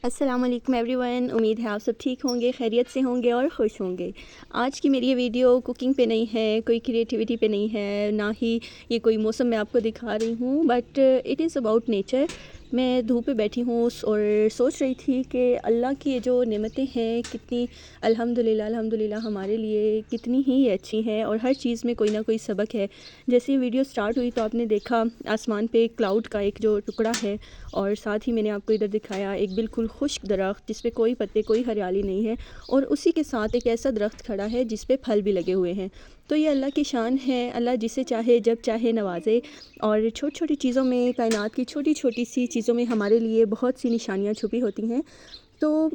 السلام علیکم every one, امید ہے آپ سب ٹھیک ہوں گے، خیریت سے ہوں گے اور خوش ہوں گے۔ آج کی میری یہ ویڈیو کوکنگ پہ نہیں ہے، کوئی کریٹیوٹی پہ نہیں ہے، نہ ہی یہ کوئی موسم میں آپ کو دکھا رہی ہوں، but it is about nature. میں دھوپ پہ بیٹھی ہوں اور سوچ رہی تھی کہ اللہ کی یہ جو نعمتیں ہیں کتنی الحمدللہ ہمارے لیے کتنی ہی اچھی ہیں، اور ہر چیز میں کوئی نہ کوئی سبق ہے۔ جیسے ویڈیو سٹارٹ ہوئی تو آپ نے دیکھا آسمان پہ کلاؤڈ کا ایک جو ٹکڑا ہے، اور ساتھ ہی میں نے آپ کو ادھر دکھایا ایک بالکل خشک درخت جس پہ کوئی پتے کوئی ہریالی نہیں ہے، اور اسی کے ساتھ ایک ایسا درخت کھڑا ہے جس پہ پھل بھی لگے ہوئے ہیں۔ تو یہ اللہ کی شان ہے، اللہ جسے چاہے جب چاہے نوازے، اور چھوٹی چھوٹی چیزوں میں، کائنات کی چھوٹی چھوٹی سی چیزوں میں ہمارے لیے بہت سی نشانیاں چھپی ہوتی ہیں۔ تو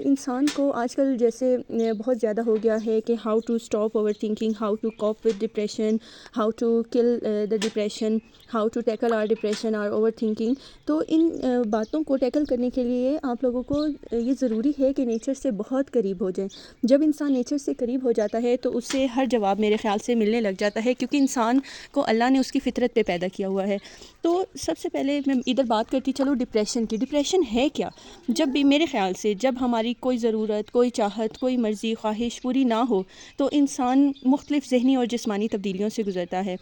انسان کو آج کل جیسے بہت زیادہ ہو گیا ہے کہ how to stop over thinking, how to cope with depression, how to kill the depression, how to tackle or depression or over thinking. تو ان باتوں کو ٹیکل کرنے کے لیے آپ لوگوں کو یہ ضروری ہے کہ نیچر سے بہت قریب ہو جائیں۔ جب انسان نیچر سے قریب ہو جاتا ہے تو اس سے ہر جواب میرے خیال سے ملنے لگ جاتا ہے، کیونکہ انسان کو اللہ نے اس کی فطرت پہ پیدا کیا ہوا ہے۔ تو سب سے پہلے میں ادھر بات کرتی چلو ڈپریشن کی۔ ڈپریشن ہے کیا؟ جب بھی میرے خیال سے جب ہماری کوئی ضرورت، کوئی چاہت، کوئی مرضی، خواہش پوری نہ ہو تو انسان مختلف ذہنی اور جسمانی تبدیلیوں سے گزرتا ہے۔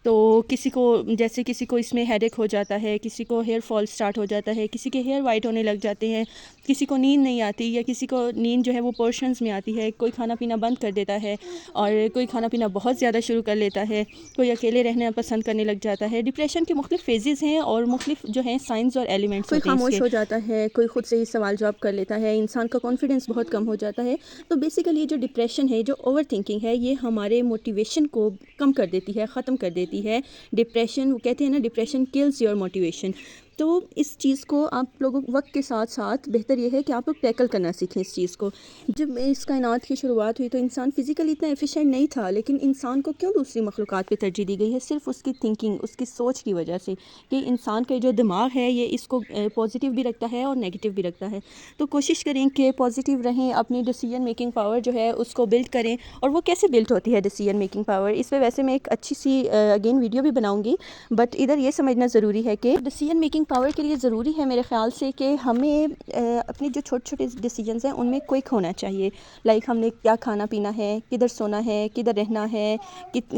تو کسی کو جیسے کسی کو اس میں ہیڈ ایک ہو جاتا ہے، کسی کو ہیئر فال سٹارٹ ہو جاتا ہے، کسی کے ہیئر وائٹ ہونے لگ جاتے ہیں، کسی کو نیند نہیں آتی، یا کسی کو نیند جو ہے وہ پورشنز میں آتی ہے، کوئی کھانا پینا بند کر دیتا ہے، اور کوئی کھانا پینا بہت زیادہ شروع کر لیتا ہے، کوئی اکیلے رہنا پسند کرنے لگ جاتا ہے۔ ڈپریشن کے مختلف فیزز ہیں اور مختلف جو ہیں سائنز اور ایلیمنٹس ہوتے ہیں۔ کوئی خاموش ہو جاتا ہے، کوئی خود سے ہی سوال جواب کر لیتا ہے، انسان کا کانفیڈنس بہت کم ہو جاتا ہے۔ تو بیسیکلی یہ جو ڈپریشن ہے، جو اوور تھنکنگ ہے، یہ ہمارے موٹیویشن کو کم کر دیتی ہے، ختم کر دیتی ہے۔ ڈپریشن، وہ کہتے ہیں نا ڈپریشن کلز یور موٹیویشن۔ تو اس چیز کو آپ لوگوں وقت کے ساتھ ساتھ بہتر یہ ہے کہ آپ لوگ ٹیکل کرنا سیکھیں اس چیز کو۔ جب اس کائنات کی شروعات ہوئی تو انسان فزیکلی اتنا ایفیشینٹ نہیں تھا، لیکن انسان کو کیوں دوسری مخلوقات پہ ترجیح دی گئی ہے؟ صرف اس کی تھنکنگ، اس کی سوچ کی وجہ سے، کہ انسان کا جو دماغ ہے یہ اس کو پازیٹیو بھی رکھتا ہے اور نیگیٹیو بھی رکھتا ہے۔ تو کوشش کریں کہ پازیٹیو رہیں، اپنی ڈیسیجن میکنگ پاور جو ہے اس کو بلڈ کریں۔ اور وہ کیسے بلڈ ہوتی ہے ڈیسیجن میکنگ پاور؟ اس پہ ویسے میں ایک اچھی سی اگین ویڈیو بھی بناؤں گی، بٹ ادھر یہ سمجھنا ضروری ہے کہ ڈیسیجن میکنگ پاور کے لیے ضروری ہے میرے خیال سے کہ ہمیں اپنی جو چھوٹے چھوٹے ڈیسیجنز ہیں ان میں کوئک ہونا چاہیے۔ لائک ہم نے کیا کھانا پینا ہے، کدھر سونا ہے، کدھر رہنا ہے،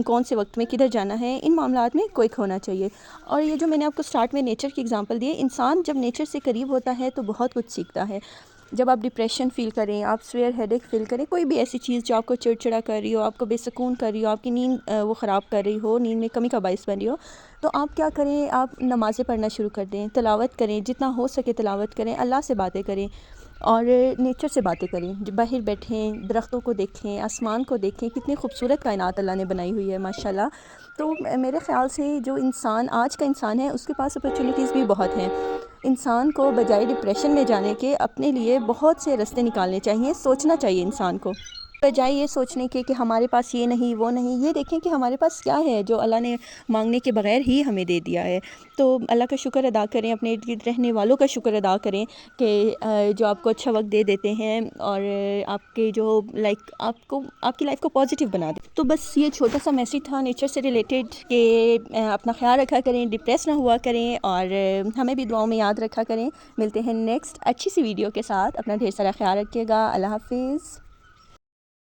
کون سے وقت میں کدھر جانا ہے، ان معاملات میں کوئک ہونا چاہیے۔ اور یہ جو میں نے آپ کو سٹارٹ میں نیچر کی اگزامپل دی ہے، انسان جب نیچر سے قریب ہوتا ہے تو بہت کچھ سیکھتا ہے۔ جب آپ ڈپریشن فیل کریں، آپ سویئر ہیڈ ایک فیل کریں، کوئی بھی ایسی چیز جو آپ کو چڑچڑا کر رہی ہو، آپ کو بے سکون کر رہی ہو، آپ کی نیند وہ خراب کر رہی ہو، نیند میں کمی کا باعث بن رہی ہو، تو آپ کیا کریں؟ آپ نمازیں پڑھنا شروع کر دیں، تلاوت کریں، جتنا ہو سکے تلاوت کریں، اللہ سے باتیں کریں اور نیچر سے باتیں کریں۔ باہر بیٹھیں، درختوں کو دیکھیں، آسمان کو دیکھیں، کتنی خوبصورت کائنات اللہ نے بنائی ہوئی ہے ماشاءاللہ۔ تو میرے خیال سے جو انسان آج کا انسان ہے اس کے پاس اپرچونیٹیز بھی بہت ہیں۔ انسان کو بجائے ڈپریشن میں جانے کے اپنے لیے بہت سے راستے نکالنے چاہیے، سوچنا چاہیے انسان کو، بجائے یہ سوچنے کے کہ ہمارے پاس یہ نہیں وہ نہیں۔ یہ دیکھیں کہ ہمارے پاس کیا ہے جو اللہ نے مانگنے کے بغیر ہی ہمیں دے دیا ہے۔ تو اللہ کا شکر ادا کریں، اپنے ارد گرد رہنے والوں کا شکر ادا کریں کہ جو آپ کو اچھا وقت دے دیتے ہیں، اور آپ کے جو لائک آپ کی لائف کو پازیٹیو بنا دیں۔ تو بس یہ چھوٹا سا میسیج تھا نیچر سے ریلیٹڈ کہ اپنا خیال رکھا کریں، ڈپریس نہ ہوا کریں، اور ہمیں بھی دعاؤں میں یاد رکھا کریں۔ ملتے ہیں نیکسٹ اچھی سی ویڈیو کے ساتھ، اپنا ڈھیر سارا خیال رکھیے گا۔ اللہ حافظ۔